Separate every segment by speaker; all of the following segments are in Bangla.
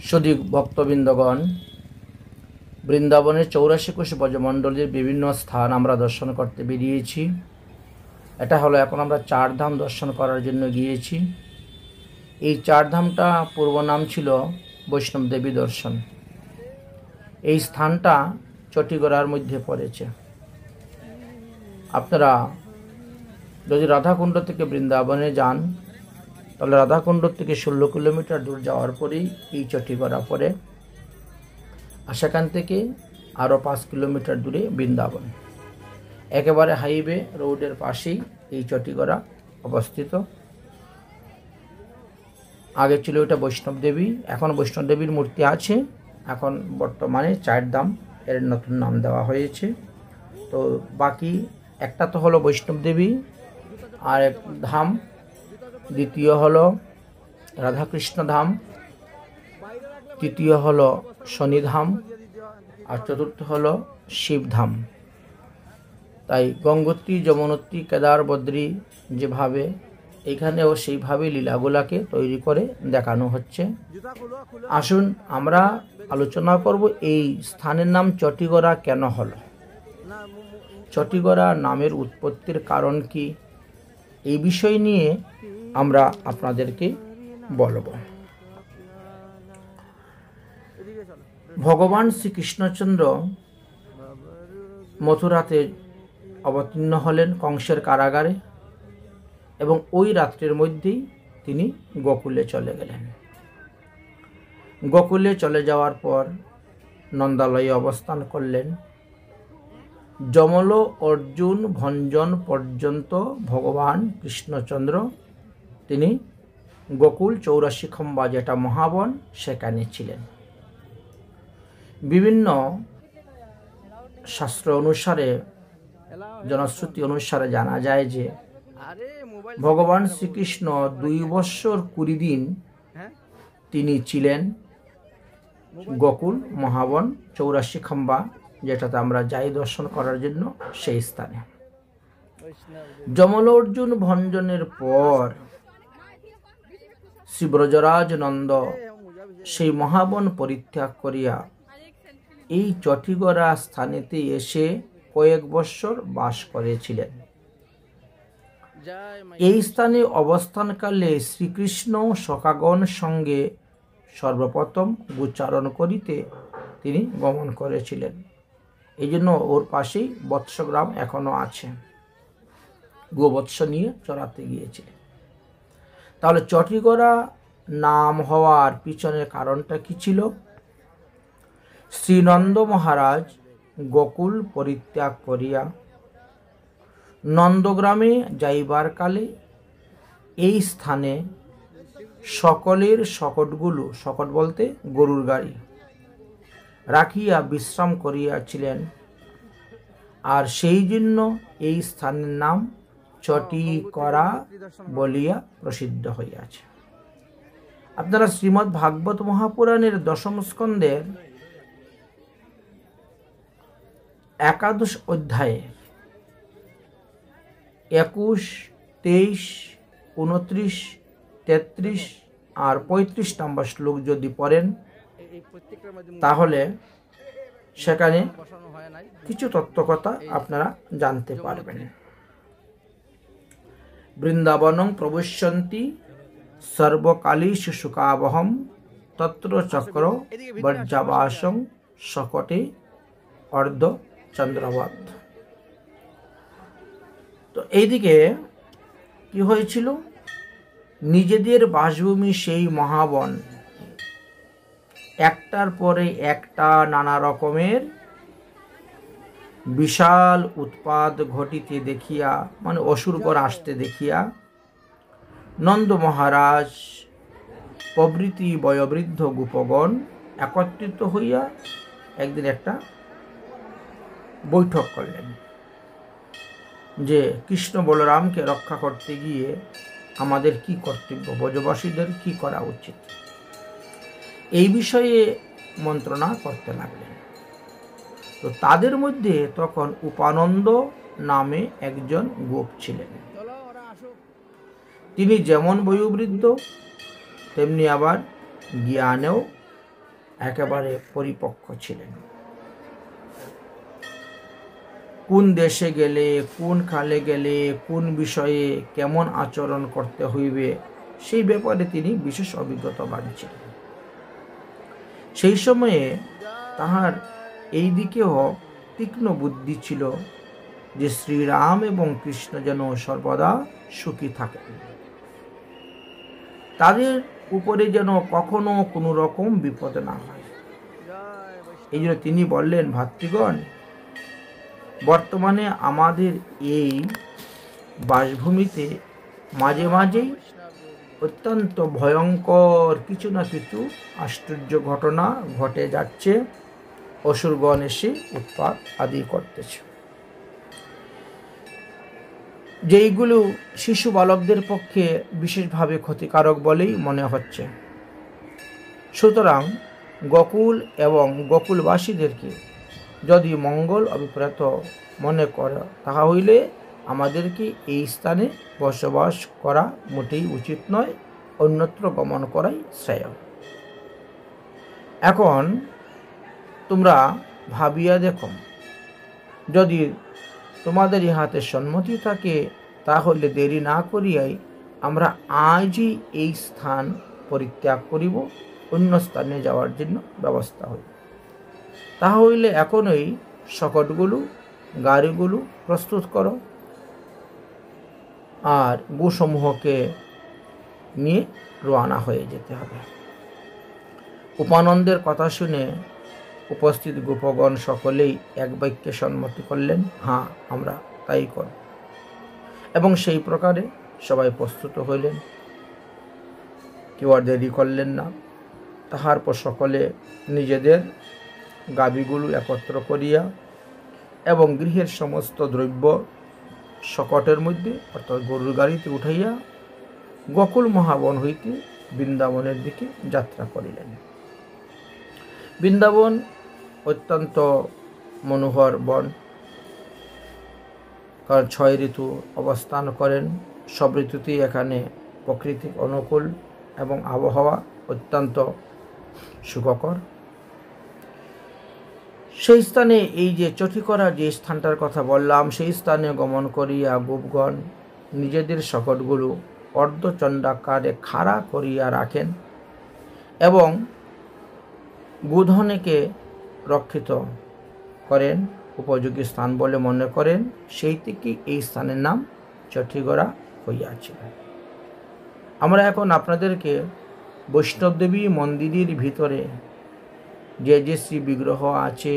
Speaker 1: সুধী ভক্তবৃন্দগণ, বৃন্দাবনের 84 কোষ ব্রজমণ্ডলীর বিভিন্ন স্থান আমরা দর্শন করতে বেরিয়েছি। এটা হলো এখন আমরা চারধাম দর্শন করার জন্য গিয়েছি। এই চারধামটা পূর্ব নাম ছিল বৈষ্ণব দেবী দর্শন। এই স্থানটা চটিগড়ার মধ্যে পড়েছে। আপনারা যদি রাধাকুণ্ড থেকে বৃন্দাবনে যান তাহলে রাধাকুণ্ড থেকে 16 কিলোমিটার দূর যাওয়ার পরেই এই চটিগড়া পড়ে, আর সেখান থেকে আরও 5 কিলোমিটার দূরে বৃন্দাবন। একেবারে হাইওয়ে রোডের পাশেই এই চটিগড়া অবস্থিত। আগে ছিল এটা বৈষ্ণব দেবী, এখন বৈষ্ণব দেবীর মূর্তি আছে, এখন বর্তমানে চারধাম এর নতুন নাম দেওয়া হয়েছে। তো বাকি একটা তো হলো বৈষ্ণব দেবী, আর এক ধাম, দ্বিতীয় হলো রাধাকৃষ্ণ ধাম, তৃতীয় হলো শনিধাম, আর চতুর্থ হলো শিবধাম। তাই গঙ্গোত্রী, যমুনোত্রী, কেদার, বদ্রী যেভাবে এখানেও সেইভাবে লীলাগুলাকে তৈরি করে দেখানো হচ্ছে। আসুন আমরা আলোচনা করব এই স্থানের নাম চটিগড়া কেন হলো, চটিগড়া নামের উৎপত্তির কারণ কি, এই বিষয় নিয়ে আমরা আপনাদেরকে বলবো। ভগবান শ্রীকৃষ্ণচন্দ্র মথুরাতে অবতীর্ণ হলেন কংসের কারাগারে, এবং ওই রাত্রের মধ্যেই তিনি গোকুলে চলে গেলেন। গোকুলে চলে যাওয়ার পর নন্দালয়ে অবস্থান করলেন। যমল অর্জুন ভঞ্জন পর্যন্ত ভগবান কৃষ্ণচন্দ্র তিনি গোকুল 84 খম্বা যেটা মহাবন সেখানে ছিলেন। বিভিন্ন শাস্ত্র অনুসারে, জনশ্রুতি অনুসারে জানা যায় যে ভগবান শ্রীকৃষ্ণ 2 বৎসর 20 দিন তিনি ছিলেন গোকুল মহাবন 84 খম্বা, যেটাতে আমরা যাই দর্শন করার জন্য সেই স্থানে। যমল অর্জুন ভঞ্জনের পর শ্রী ব্রজরাজ নন্দ সেই মহাবন পরিত্যাগ করিয়া এই চটিগড়া স্থানেতে এসে কয়েক বৎসর বাস করেছিলেন। এই স্থানে অবস্থানকালে শ্রীকৃষ্ণ সখাগণ সঙ্গে সর্বপ্রথম গোচারণ করিতে তিনি গমন করেছিলেন। এই জন্য ওর পাশেই বৎসগ্রাম এখনো আছে, গোবৎস নিয়ে চড়াতে গিয়েছিলেন। তাহলে চটিগড়া নাম হওয়ার পিছনের কারণটা কি ছিল? শ্রীনন্দ মহারাজ গোকুল পরিত্যাগ করিয়া নন্দগ্রামে যাইবার কালে এই স্থানে সকলের শকটগুলো, শকট বলতে গরুর গাড়ি, রাখিয়া বিশ্রাম করিয়াছিলেন, আর সেই জন্য এই স্থানের নাম চটিগড়া বলিয়া প্রসিদ্ধ হইয়াছে। আপনারা শ্রীমদ্ ভাগবত মহাপুরাণের 10ম স্কন্ধের 11 অধ্যায়ে 21, 23, 29, 33 আর 35 নম্বর শ্লোক যদি পড়েন তাহলে সেখানে কিছু তত্ত্বকথা আপনারা জানতে পারবেন। বৃন্দাবনং প্রবিশ্যন্তি সর্বকালীষু সুখাবহম তত্র চক্র বজ্রাবাসং শকটে অর্ধ চন্দ্রবৎ। তো এইদিকে কি হয়েছিল? নিজেদের বাসভূমি সেই মহাবন একটার পরে একটা নানা রকমের বিশাল উৎপাত ঘটিতে দেখিয়া, মানে অসুরগণ আসতে দেখিয়া, নন্দ মহারাজ প্রভৃতি বয়োবৃদ্ধ গোপগণ একত্রিত হইয়া একদিন একটা বৈঠক করলেন যে কৃষ্ণ বলরামকে রক্ষা করতে গিয়ে আমাদের কি কর্তব্য, ব্রজবাসীদের কি করা উচিত, এই বিষয়ে মন্ত্রণা করতে লাগলেন। তো তাদের মধ্যে তখন উপানন্দ নামে একজন গোপ ছিলেন। তিনি যেমন বয়োবৃদ্ধ তেমনি আবার জ্ঞানেও একেবারে পরিপক্ক ছিলেন। কোন দেশে গেলে, কোন কালে গেলে, কোন বিষয়ে কেমন আচরণ করতে হইবে সেই ব্যাপারে তিনি বিশেষ অভিজ্ঞতাবান ছিলেন। সেই সময়ে তাহার এই দিকেও তীক্ষ্ণ বুদ্ধি ছিল যে শ্রীরাম এবং কৃষ্ণ যেন সর্বদা সুখী থাকেন, তাদের উপরে যেন কখনো কোনো রকম বিপদ না হয়। এই জন্য তিনি বললেন, ভাতৃগণ, বর্তমানে আমাদের এই বাসভূমিতে মাঝে মাঝেই অত্যন্ত ভয়ঙ্কর কিছু না কিছু আশ্চর্য ঘটনা ঘটে যাচ্ছে। অসুরগণ এসে উৎপাত আদি করতেছে, যেইগুলো শিশু বালকদের পক্ষে বিশেষভাবে ক্ষতিকারক বলেই মনে হচ্ছে। সুতরাং গোকুল এবং গোকুলবাসীদেরকে যদি মঙ্গল অভিপ্রেত মনে করে, তাহা হইলে আমাদেরকে এই স্থানে বসবাস করা মোটেই উচিত নয়, অন্যত্র গমন করাই শ্রেয়। এখন তোমরা ভাবিয়া দেখো, যদি তোমাদের ইহাতে সম্মতি থাকে, তাহলে দেরি না করিয়াই আমরা আজই এই স্থান পরিত্যাগ করিব, অন্য স্থানে যাওয়ার জন্য ব্যবস্থা হইব। তাহা হইলে এখনই শকটগুলো, গাড়িগুলো প্রস্তুত করো, আর গোসমূহকে নিয়ে রওনা হয়ে যেতে হবে। উপানন্দের কথা শুনে উপস্থিত গোপগণ সকলেই এক বাক্যে সম্মতি করলেন, হ্যাঁ, আমরা তাই করব। এবং সেই প্রকারে সবাই প্রস্তুত হইলেন, কেউ আর দেরি করলেন না। তাহার পর সকলে নিজেদের গাভীগুলো একত্র করিয়া এবং গৃহের সমস্ত দ্রব্য শকটের মধ্যে অর্থাৎ গরুর গাড়িতে উঠাইয়া গোকুল মহাবন হইতে বৃন্দাবনের দিকে যাত্রা করিলেন। বৃন্দাবন অত্যন্ত মনোহর বন, কারণ 6 ঋতু অবস্থান করেন। সব ঋতুতেই এখানে প্রকৃতি অনুকূল এবং আবহাওয়া অত্যন্ত সুখকর। সেই স্থানে এই যে চটিকরা যে স্থানটার কথা বললাম, সেই স্থানে গমন করিয়া গোপগণ নিজেদের শকটগুলো অর্ধচণ্ডাকারে খাড়া করিয়া রাখেন এবং গোধনকে রক্ষিত করেন, উপযোগী স্থান বলে মনে করেন। সেই থেকে এই স্থানের নাম চটিগড়া হইয়াছিল। আমরা এখন আপনাদেরকে বৈষ্ণবদেবী মন্দিরের ভিতরে যে যে শ্রী বিগ্রহ আছে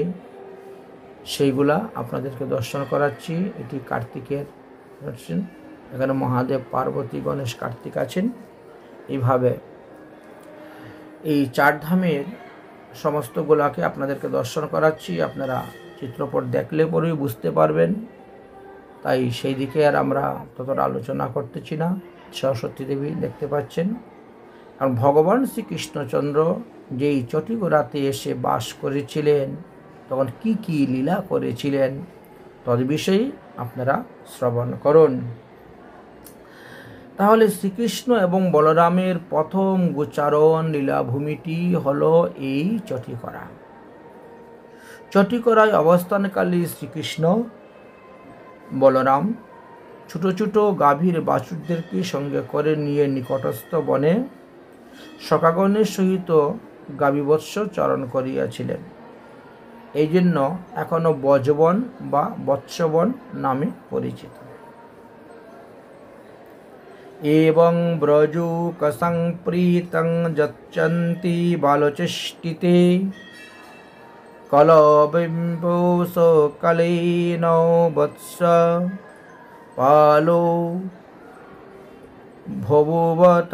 Speaker 1: সেইগুলা আপনাদেরকে দর্শন করাচ্ছি। এটি কার্তিকের দর্শন, এখানে মহাদেব, পার্বতী, গণেশ, কার্তিক আছেন। এইভাবে এই 4 ধামের সমস্তগুলাকে আপনাদেরকে দর্শন করাচ্ছি। আপনারা চিত্রপট দেখলে পরেই বুঝতে পারবেন, তাই সেই দিকে আর আমরা ততটা আলোচনা করতেছি না। সরস্বতী দেবী দেখতে পাচ্ছেন। কারণ ভগবান শ্রীকৃষ্ণচন্দ্র যেই চটিগড়াতে এসে বাস করেছিলেন, তখন কি কি লীলা করেছিলেন তদ বিষয়ে আপনারা শ্রবণ করুন। তাহলে শ্রীকৃষ্ণ এবং বলরামের প্রথম গোচারণ লীলাভূমিটি হলো এই চটিকরা। চটিকরায় অবস্থানকালে শ্রীকৃষ্ণ, বলরাম ছোট ছোট গাভীর বাছুরদেরকে সঙ্গে করে নিয়ে নিকটস্থ বনে সখাগণের সহিত গাভীবৎস চরণ করিয়াছিলেন। এই জন্য এখনো বজবন বা বৎসবন নামে পরিচিত। এবং ব্রজুক সংপ্রীতং যচ্চন্তি বালচেষ্টিতে কলবিম্বুষ কলেন বৎস পালো ভবুবত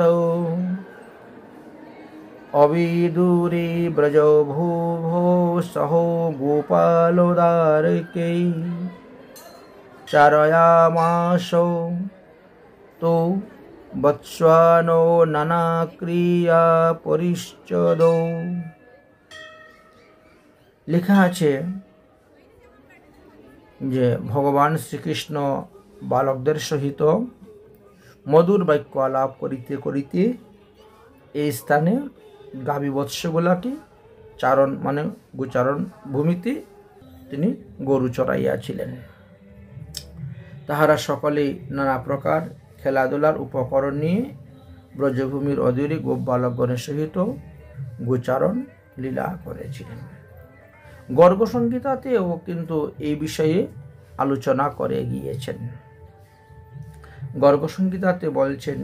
Speaker 1: অবিদুরে ব্রজ ভূভো সহ গোপালোদারকে চারয়ামাস তো বৎসানো নানা ক্রিয়া পরিচ্ছদ। লেখা আছে যে ভগবান শ্রীকৃষ্ণ বালকদের সহিত মধুর বাক্য আলাপ করিতে করিতে এই স্থানে গাভী বৎসগুলাকে চারণ মানে গোচারণ ভূমিতে তিনি গরু চড়াইয়াছিলেন। তাহারা সকলেই নানা প্রকার খেলাধুলার উপকরণ নিয়ে ব্রজভূমির অদূরে গোপ বালকগণের সহিত গোচারণ লীলা করেছিলেন। গর্গ সংহিতাতেও কিন্তু এই বিষয়ে আলোচনা করে গিয়েছেন। গর্গ সংহিতাতে বলছেন,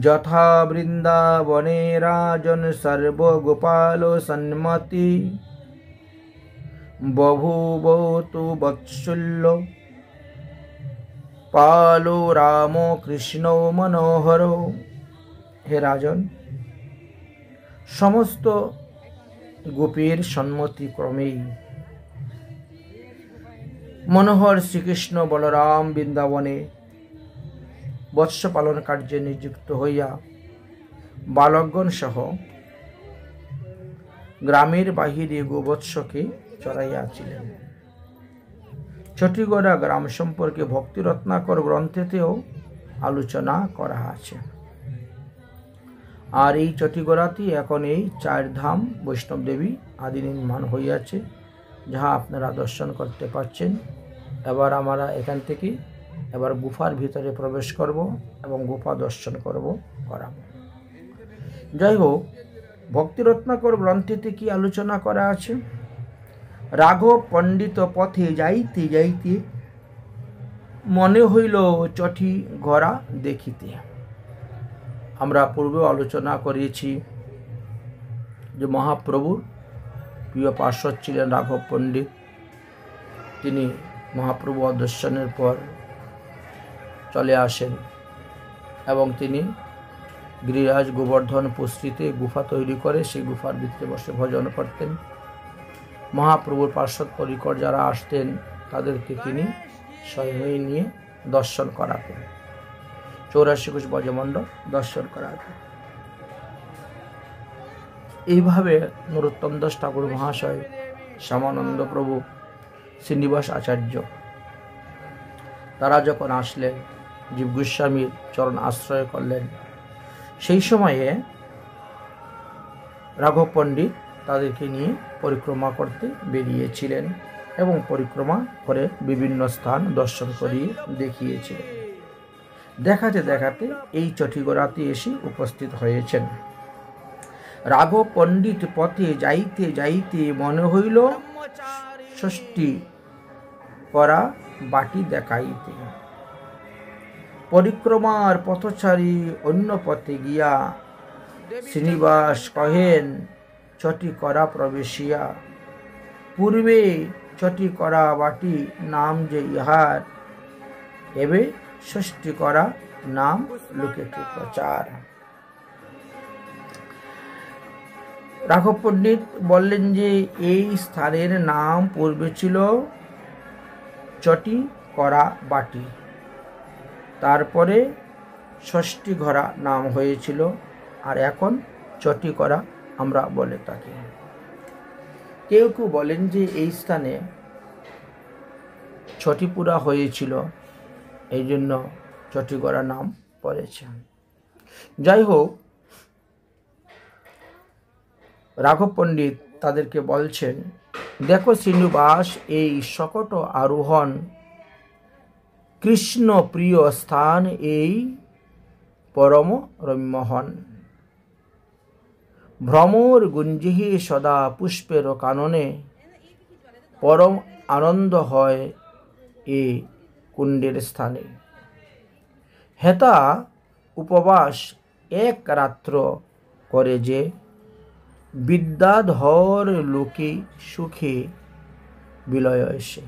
Speaker 1: যথা বৃন্দাবনে রাজন সর্বগোপাল সন্মতি বভূবতু বৎসল্য পালো রাম কৃষ্ণ মনোহর। হে রাজন, সমস্ত গোপীর সম্মতি ক্রমেই মনোহর শ্রীকৃষ্ণ বলরাম বৃন্দাবনে বৎস পালন কার্যে নিযুক্ত হইয়া বালকগণ সহ গ্রামের বাহিরে গোবৎসকে চড়াইয়াছিলেন। চটিগড়া গ্রাম সম্পর্কে ভক্তি রত্নাকর গ্রন্থেতেও আলোচনা করা আছে। আর এই চটিগড়াতে এখন এই 4 ধাম বৈষ্ণব দেবী আদি নির্মাণ হইয়াছে, যাহা আপনারা দর্শন করতে পাচ্ছেন। এবার আমরা এখান থেকে এবার গুফার ভিতরে প্রবেশ করব এবং গুফা দর্শন করাবো। যাই হোক, ভক্তি রত্নাকর গ্রন্থেতে কি আলোচনা করা আছে? রাঘব পণ্ডিত পথে যাইতে যাইতে মনে হইল চটি গড়া দেখিতে। আমরা পূর্বে আলোচনা করেছি যে মহাপ্রভুর প্রিয় পার্শ্বদ ছিলেন রাঘব পণ্ডিত। তিনি মহাপ্রভু দর্শনের পর চলে আসেন এবং তিনি গিরিরাজ গোবর্ধন পুষ্টিতে গুফা তৈরি করে সেই গুফার ভিতরে বসে ভজন করতেন। মহাপ্রভুর পার্শ্বদ পরিকর যারা আসতেন তাদেরকে তিনি স্বয়ংই নিয়ে দর্শন করাতেন, 84 কোষ ব্রজমণ্ডল দর্শন করাতেন। এইভাবে নরোত্তম দাস ঠাকুর মহাশয়, শ্যামানন্দ প্রভু, শ্রীনিবাস আচার্য তারা যখন আসলেন, জীব গোস্বামীর চরণ আশ্রয় করলেন, সেই সময়ে রাঘব পণ্ডিত তাদেরকে নিয়ে পরিক্রমা করতে বেরিয়েছিলেন এবং পরিক্রমা করে বিভিন্ন স্থান দর্শন করিয়ে দেখিয়েছিলেন। দেখাতে দেখাতে এই চটিগড়াতে এসে উপস্থিত হয়েছেন। রাঘব পণ্ডিত পথে যাইতে যাইতে মনে হইল ষষ্ঠী করা বাটি দেখাইতে। পরিক্রমার পথচারী অন্য পথে গিয়া শ্রীনিবাস কহেন, চটি করা প্রবেশিয়া পূর্বে চটি করা বাটি নাম যে ইহার, এবে ষষ্ঠী করা নাম লোকেতে প্রচার। রাঘব পণ্ডিত বললেন যে এই স্থানের নাম পূর্বে ছিল চটি করা বাটি, তারপরে ষষ্ঠী ঘরা নাম হয়েছিল, আর এখন চটি করা আমরা বলে থাকি। কেউ কেউ বলেন যে এই স্থানে ছটিপুরা হয়েছিল, এই জন্য চটিগড়া নাম পড়েছে। যাই হোক, রাঘব পণ্ডিত তাদেরকে বলছেন, দেখো শ্রীনিবাস, এই শকট আরোহণ কৃষ্ণ প্রিয় স্থান, এই পরম রম্যহন ভ্রমর গুঞ্জিহি সদা পুষ্পের কাননে, পরম আনন্দ হয় এ কুণ্ডের স্থানে। হেতা উপবাস এক রাত্র করে যে, বিদ্যাধর লোকে সুখে বিলয় এসে।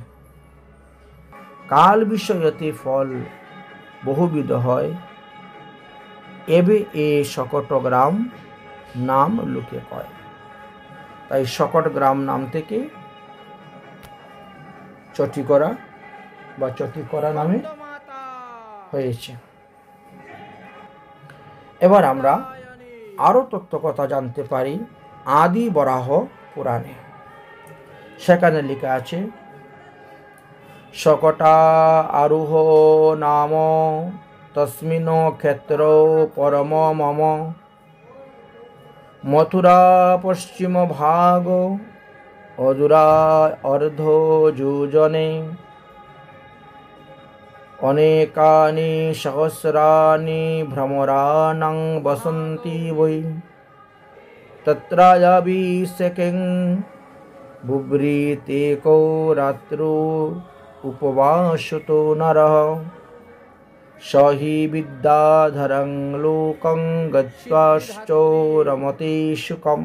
Speaker 1: কাল বিষয়তে ফল বহুবিধ হয়, এবে এ শকট গ্রাম নাম লোকে কয়। তাই শকট গ্রাম নাম থেকে চটিগড়া বা চটিকরা নামে হয়েছে। এবার আমরা আরো তত্ত্ব কথা জানতে পারি আদি বরাহ পুরাণে। সেখানে লেখা আছে, শকটা আরোহ নাম তস্মিন ক্ষেত্র পরম মম, মথুরা পশ্চিম ভাগ অদূরা অর্ধ যোজনে অনেকানি সহস্রাণি ভ্রমরাণাং বসন্তি বৈ তত্রায়াবিশেকিং বুভ্রীতেকো রাত্রো উপবাসতো নরঃ স হি বিদ্যাধরং লোকং গত্বাশ্চো রমতে সুখম।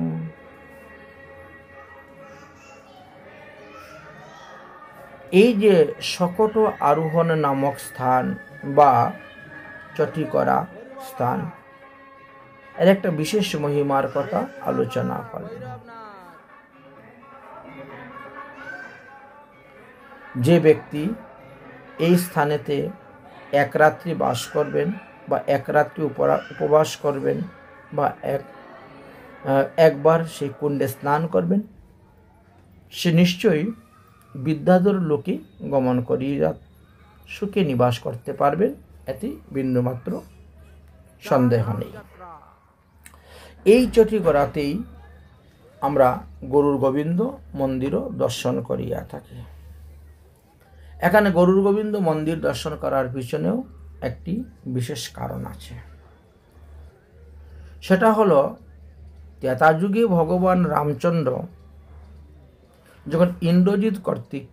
Speaker 1: এই যে শকট আরোহণ নামক স্থান বা চটিকরা স্থান, এর একটা বিশেষ মহিমার কথা আলোচনা করলেন। যে ব্যক্তি এই স্থানেতে এক রাত্রি বাস করবেন বা এক রাত্রি উপবাস করবেন বা একবার সেই কুণ্ডে স্নান করবেন, সে নিশ্চয়ই বিদ্যাধর লোকে গমন করিয়া সুখে নিবাস করতে পারবেন, এতে বিন্দুমাত্র সন্দেহ নেই। এই চটিকরাতেই আমরা গরুর গোবিন্দ মন্দিরও দর্শন করিয়া থাকি। এখানে গরুর গোবিন্দ মন্দির দর্শন করার পিছনেও একটি বিশেষ কারণ আছে। সেটা হলো ত্রেতা যুগে ভগবান রামচন্দ্র যখন ইন্দ্রজিৎ কর্তৃক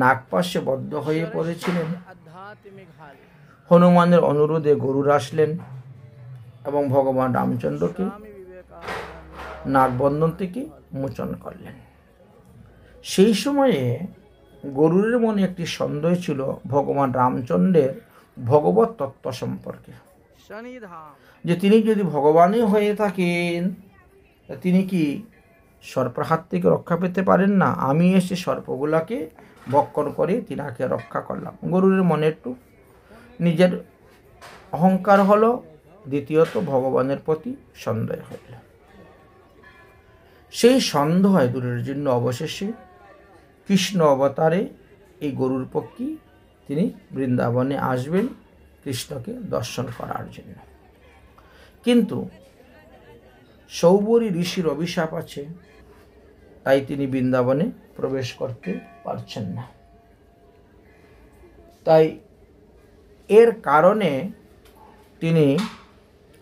Speaker 1: নাগপাশে বদ্ধ হয়ে পড়েছিলেন, হনুমানের অনুরোধে গরুর আসলেন এবং ভগবান রামচন্দ্রকে নাগবন্ধন থেকে মোচন করলেন। সেই সময়ে গরুরের মনে একটি সন্দেহ ছিল ভগবান রামচন্দ্রের ভগবত তত্ত্ব সম্পর্কে, যে তিনি যদি ভগবানই হয়ে থাকেন তিনি কি সর্পের হাত থেকে রক্ষা পেতে পারেন না? আমি এসে সর্পগুলাকে ভক্ষণ করে তিনাকে রক্ষা করলাম। গরুরের মনে একটু নিজের অহংকার হলো, দ্বিতীয়ত ভগবানের প্রতি সন্দেহ হইল। সেই সন্দেহ দূরের জন্য অবশেষে কৃষ্ণ অবতারে এই গরুর পক্ষী তিনি বৃন্দাবনে আসবেন কৃষ্ণকে দর্শন করার জন্য। কিন্তু সৌবরী ঋষির অভিশাপ আছে, তাই তিনি বৃন্দাবনে প্রবেশ করতে পারছেন না। তাই এর কারণে তিনি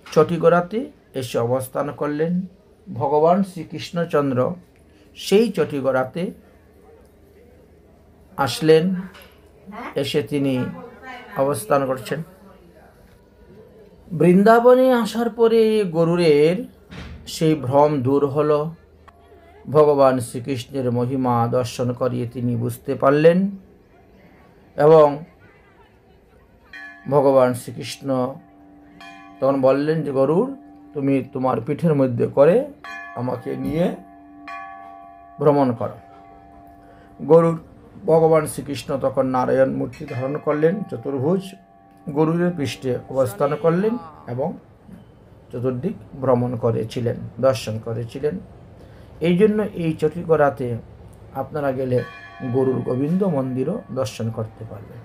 Speaker 1: চটিগড়াতে এসে অবস্থান করলেন। ভগবান শ্রীকৃষ্ণচন্দ্র সেই চটিগড়াতে আসলেন, এসে তিনি অবস্থান করছেন। বৃন্দাবনে আসার পরে গরুরের সেই ভ্রম দূর হলো। ভগবান শ্রীকৃষ্ণের মহিমা দর্শন করিয়ে তিনি বুঝতে পারলেন এবং ভগবান শ্রীকৃষ্ণ তখন বললেন যে গরুর, তুমি তোমার পিঠের মধ্যে করে আমাকে নিয়ে ভ্রমণ করো। গরুর ভগবান শ্রীকৃষ্ণ তখন নারায়ণ মূর্তি ধারণ করলেন, চতুর্ভুজ গরুরের পৃষ্ঠে অবস্থান করলেন এবং চতুর্দিক ভ্রমণ করেছিলেন, দর্শন করেছিলেন। এই জন্য এই চটিগড়াতে আপনারা গেলে গরুর গোবিন্দ মন্দিরও দর্শন করতে পারবেন।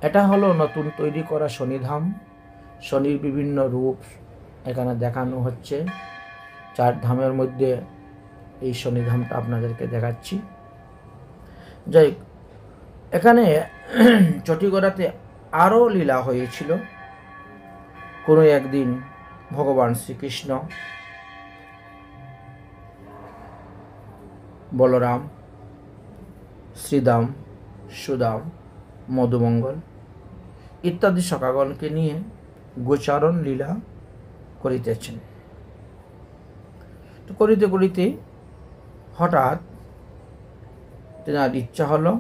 Speaker 1: এটা হলো নতুন তৈরি করা শনিধাম। শনির বিভিন্ন রূপ এখানে দেখানো হচ্ছে। 4 ধামের মধ্যে এই শনিধামটা আপনাদেরকে দেখাচ্ছি। যাই এখানে চটিগড়াতে আরও লীলা হয়েছিল। কোনো একদিন ভগবান শ্রীকৃষ্ণ, বলরাম, শ্রীদাম, সুদাম, মধুমঙ্গল ইত্যাদি সখাগণকে নিয়ে গোচারণ লীলা করিতেছেন। তো করিতে করিতে হঠাৎ তেনার ইচ্ছা হলো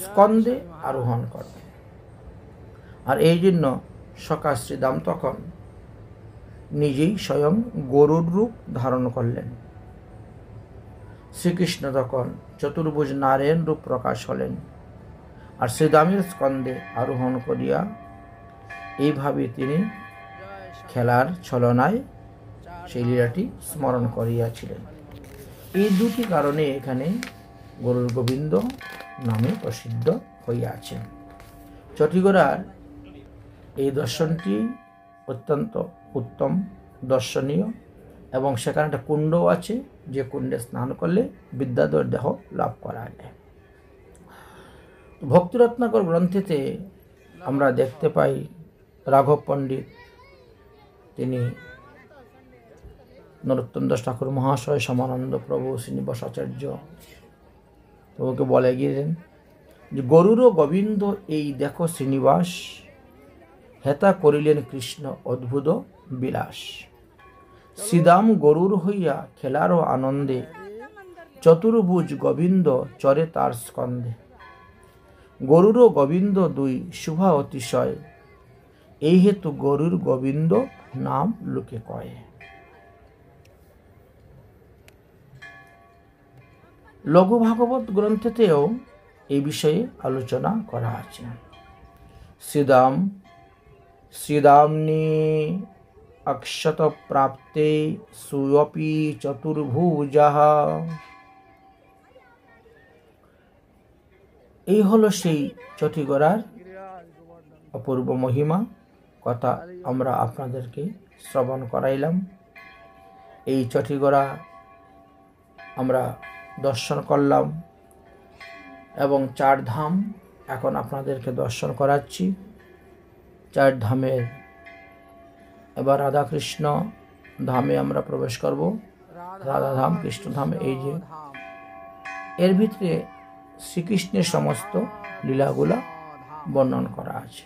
Speaker 1: স্কন্দে আরোহণ করবে। আর এই জন্য সখা শ্রীদাম তখন নিজেই স্বয়ং গরুর রূপ ধারণ করলেন। শ্রীকৃষ্ণ তখন চতুর্ভুজ নারায়ণ রূপ প্রকাশ হলেন আর শ্রীদামের স্কন্দে আরোহণ করিয়া এইভাবে তিনি খেলার ছলনায় সেই লীলাটি স্মরণ করিয়াছিলেন। এই দুটি কারণে এখানে গরুর গোবিন্দ নামে প্রসিদ্ধ হইয়াছেন। চটিগড়ার এই দর্শনটি অত্যন্ত উত্তম দর্শনীয়, এবং সেখানে একটা কুণ্ডও আছে, যে কুণ্ডে স্নান করলে বিদ্যাধর দেহ লাভ করা যায়। ভক্তিরত্নাকর গ্রন্থেতে আমরা দেখতে পাই রাঘব পণ্ডিত তিনি নরোত্তম দাস ঠাকুর মহাশয়, সমানন্দ প্রভু, শ্রীনিবাসাচার্য প্রভুকে বলে গিয়েছেন যে গরুর গোবিন্দ এই দেখো শ্রীনিবাস, হেতা করিলেন কৃষ্ণ অদ্ভুত বিলাস। শ্রীদাম গরুর হইয়া খেলারও আনন্দে, চতুর্ভুজ গোবিন্দ চরে তার স্কন্ধে। গরুর গোবিন্দ দুই শুভা অতিশয়, এই হেতু গরুর গোবিন্দ নাম লোকে কয়। লঘু ভাগবত গ্রন্থেতেও এই বিষয়ে আলোচনা করা আছে। শ্রীদাম্নি অক্ষত প্রাপ্তে সুয়পি চতুর্ভুজঃ। এই হলো সেই চটিগড়ার অপূর্ব মহিমা কথা আমরা আপনাদেরকে শ্রবণ করাইলাম। এই চটিগড়া আমরা দর্শন করলাম এবং 4 ধাম এখন আপনাদেরকে দর্শন করাচ্ছি। 4 ধামের এবার রাধাকৃষ্ণ ধামে আমরা প্রবেশ করব। রাধাধাম, কৃষ্ণধাম, এই যে এর ভিতরে শ্রীকৃষ্ণের সমস্ত লীলাগুলা বর্ণন করা আছে।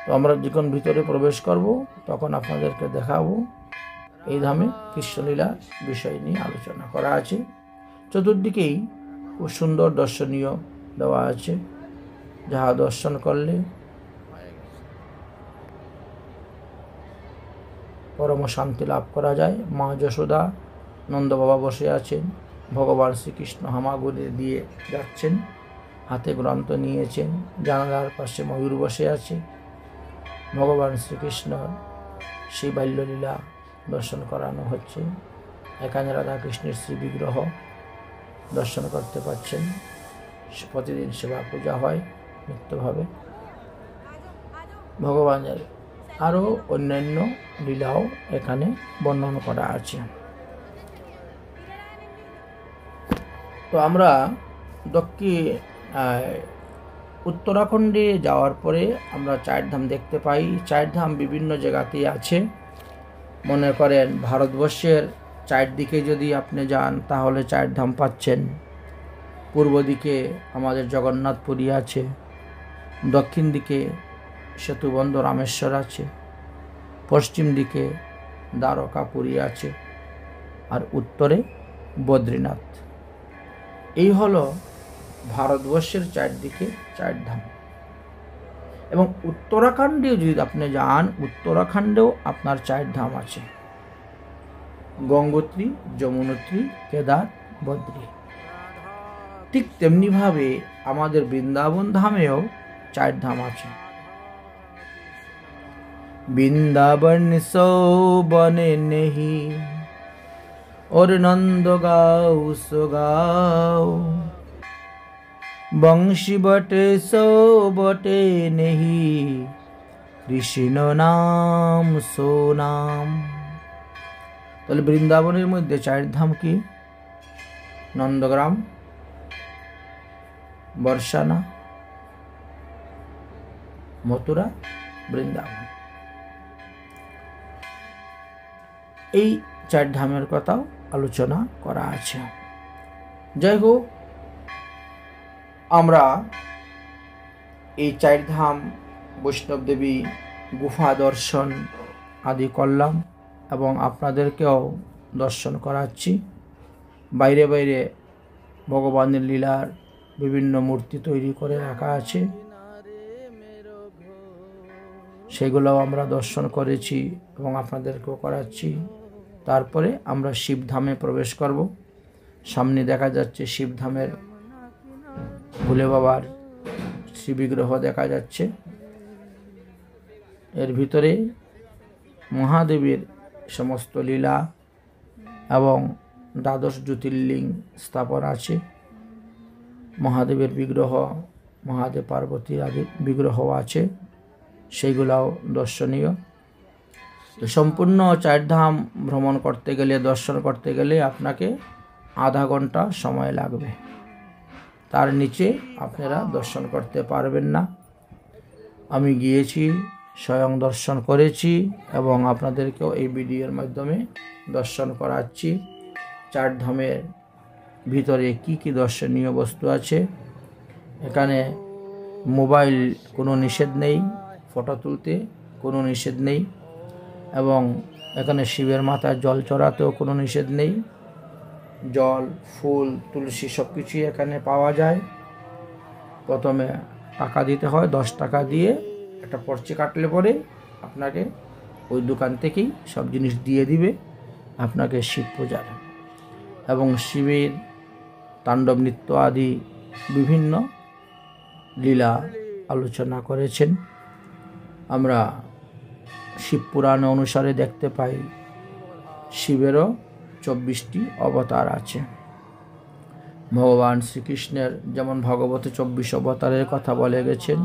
Speaker 1: তো আমরা যখন ভিতরে প্রবেশ করব তখন আপনাদেরকে দেখাবো এই ধামে কৃষ্ণলীলা বিষয় নিয়ে আলোচনা করা আছে। চতুর্দিকেই খুব সুন্দর দর্শনীয় দেওয়া আছে, যাহা দর্শন করলে পরম শান্তি লাভ করা যায়। মা যশোদা, নন্দ বাবা বসে আছেন, ভগবান শ্রীকৃষ্ণ হামাগুড়ি দিয়ে যাচ্ছেন, হাতে গ্রন্থ নিয়েছেন, জানালার পাশে ময়ূর বসে আছে। ভগবান শ্রীকৃষ্ণ সেই বাল্যলীলা দর্শন করানো হচ্ছে। এখানে রাধাকৃষ্ণের শ্রী বিগ্রহ দর্শন করতে পাচ্ছেন। প্রতিদিন সেবা পূজা হয় নিত্যভাবে। ভগবানের আরও অন্যান্য লীলাও এখানে বর্ণন করা আছে। তো আমরা উত্তরাখণ্ডে যাওয়ার পরে আমরা 4 ধাম দেখতে পাই। 4 ধাম বিভিন্ন জায়গাতেই আছে। মনে করেন ভারতবর্ষের 4 দিকে যদি আপনি যান তাহলে 4 ধাম পাচ্ছেন। পূর্ব দিকে আমাদের জগন্নাথপুরী আছে, দক্ষিণ দিকে সেতুবন্ধ রামেশ্বর আছে, পশ্চিম দিকে দ্বারকাপুরী আছে, আর উত্তরে বদ্রীনাথ। এই হলো ভারতবর্ষের 4 দিকে 4 ধাম। এবং উত্তরাখণ্ডেও যদি আপনি যান, উত্তরাখণ্ডেও আপনার 4 ধাম আছে, গঙ্গোত্রী, যমুনোত্রী, কেদার, বদ্রী। ঠিক তেমনিভাবে আমাদের বৃন্দাবন ধামেও 4 ধাম আছে। বৃন্দাবন সো বনে নেহি, और नंद गाओ सो गाओ, बंशी बटे सो बटे नहीं, কৃষ্ণ নাম সো নাম। তাহলে বৃন্দাবনের মধ্যে 4 ধাম কি? নন্দগ্রাম, বর্ষানা, মথুরা, বৃন্দাবন। এই 4 ধামের কথাও আলোচনা করা আছে। যাই হোক, আমরা এই 4 ধাম, বৈষ্ণব দেবী গুফা দর্শন আদি করলাম এবং আপনাদেরকেও দর্শন করাচ্ছি। বাইরে বাইরে ভগবানের লীলার বিভিন্ন মূর্তি তৈরি করে রাখা আছে, সেগুলোও আমরা দর্শন করেছি এবং আপনাদেরকেও করাচ্ছি। তারপরে আমরা শিবধামে প্রবেশ করব। সামনে দেখা যাচ্ছে শিবধামের ভোলে বাবার শ্রী বিগ্রহ দেখা যাচ্ছে। এর ভিতরে মহাদেবের সমস্ত লীলা এবং 12 জ্যোতির্লিঙ্গ স্থাপন আছে। মহাদেবের বিগ্রহ, মহাদেব পার্বতী আদি বিগ্রহ আছে, সেইগুলাও দর্শনীয়। তো সম্পূর্ণ চারধাম ভ্রমণ করতে গেলে, দর্শন করতে গেলে আপনাকে আধা ঘন্টা সময় লাগবে। তার নিচে আপনারা দর্শন করতে পারবেন না। আমি গিয়েছি, স্বয়ং দর্শন করেছি এবং আপনাদেরকেও এই ভিডিওর মাধ্যমে দর্শন করাচ্ছি। চারধামের ভিতরে কি কি দর্শনীয় বস্তু আছে। এখানে মোবাইল কোনো নিষেধ নেই, ফটো তুলতে কোনো নিষেধ নেই এবং এখানে শিবের মাথায় জল চড়াতেও কোনো নিষেধ নেই। জল, ফুল, তুলসী সব কিছুই এখানে পাওয়া যায়। প্রথমে টাকা দিতে হয়, 10 টাকা দিয়ে একটা পর্চি কাটলে পরে আপনাকে ওই দোকান থেকেই সব জিনিস দিয়ে দিবে আপনাকে শিব পূজার। এবং শিবের তাণ্ডব নৃত্য আদি বিভিন্ন লীলা আলোচনা করেছেন। আমরা শিব পুরাণ অনুসারে দেখতে পাই শিবেরও 24টি অবতার আছে। ভগবান শ্রীকৃষ্ণের যেমন ভাগবতে 24 অবতারের কথা বলে গেছেন,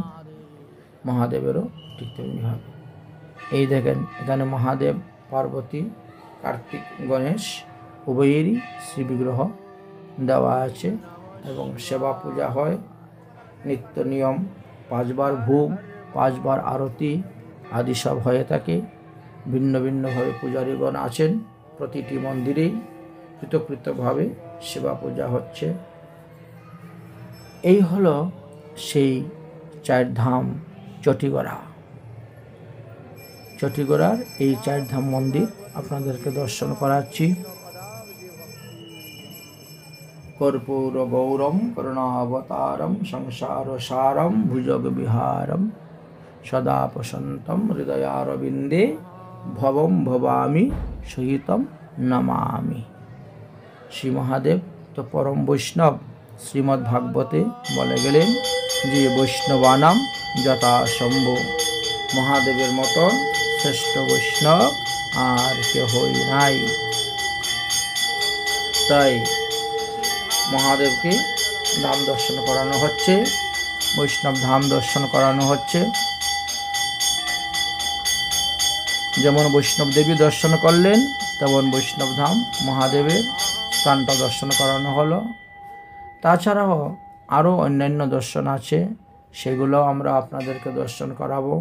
Speaker 1: মহাদেবেরও ঠিক তেমনিভাবে। এই দেখেন, এখানে মহাদেব, পার্বতী, কার্তিক, গণেশ উভয়েরই শ্রী বিগ্রহ দেওয়া আছে এবং সেবা পূজা হয়। নিত্য নিয়ম 5 বার ভোগ, 5 বার আরতি আদি সব হয়ে থাকে। ভিন্ন ভিন্নভাবে পূজারীগণ আছেন। প্রতিটি মন্দিরেই পৃথকভাবে সেবা পূজা হচ্ছে। এই হলো সেই চারধাম চটিগড়া। চটিগড়ার এই চারধাম মন্দির আপনাদেরকে দর্শন করাচ্ছি। কর্পূর গৌরম করুণাবতারম সংসার সারম ভুজগ বিহারম সদা প্রশান্তম হৃদয়ারবিন্দে ভবম ভবামি সহিতম নমামি। শ্রী মহাদেব তো পরম বৈষ্ণব। শ্রীমদ্ ভাগবতে বলে গেলেন যে বৈষ্ণবানাম যথা শম্ভু, মহাদেবের মতন শ্রেষ্ঠ বৈষ্ণব আর কেহই নাই। তাই মহাদেবকে ধাম দর্শন করানো হচ্ছে, বৈষ্ণব ধাম দর্শন করানো হচ্ছে। যেমন বৈষ্ণব দেবী দর্শন করলেন, তেমন বৈষ্ণব ধাম মহাদেবের স্থানটা দর্শন করানো হলো। তাছাড়াও আরও অন্যান্য দর্শন আছে, সেগুলো আমরা আপনাদেরকে দর্শন করাবো।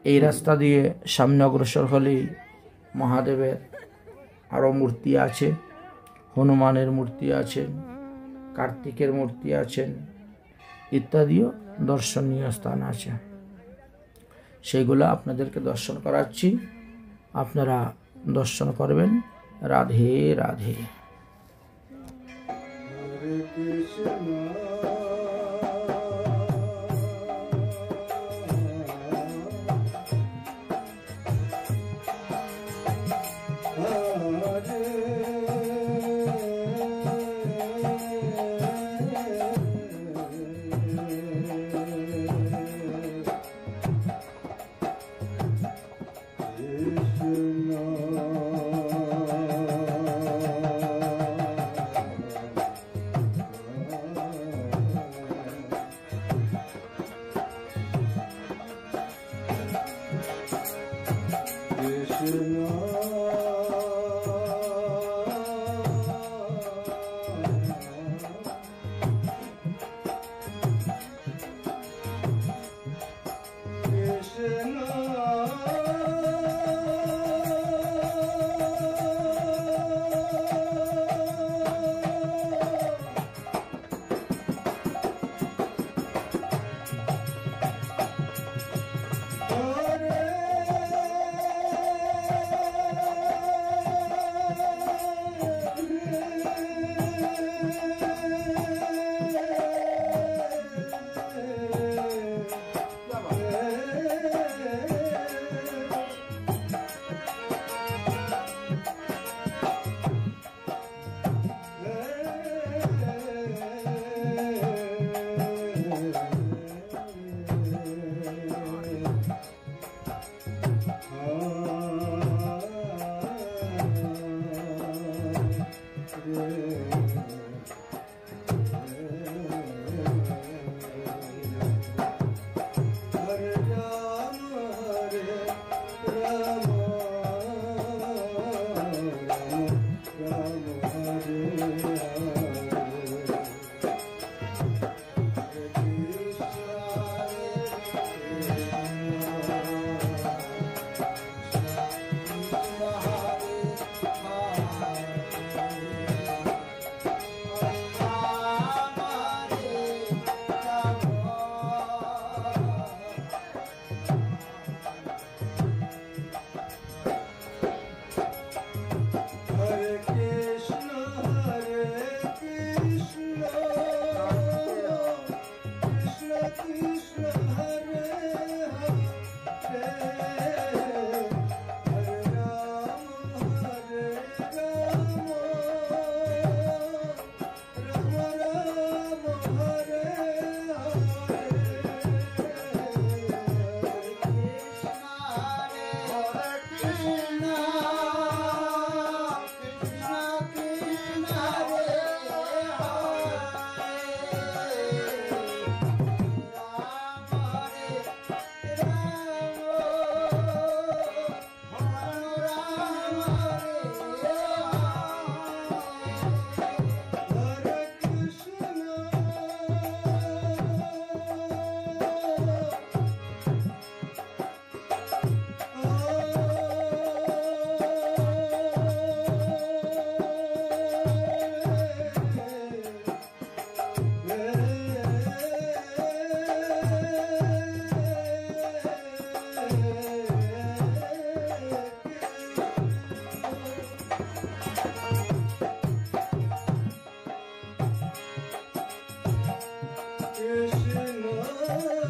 Speaker 1: এই রাস্তা দিয়ে সামনে অগ্রসর হলেই মহাদেবের আরও মূর্তি আছে, হনুমানের মূর্তি আছেন, কার্তিকের মূর্তি আছেন, ইত্যাদিও দর্শনীয় স্থান আছে। সেগুলো আপনাদেরকে দর্শন করাচ্ছি, আপনারা দর্শন করবেন। রাধে রাধে।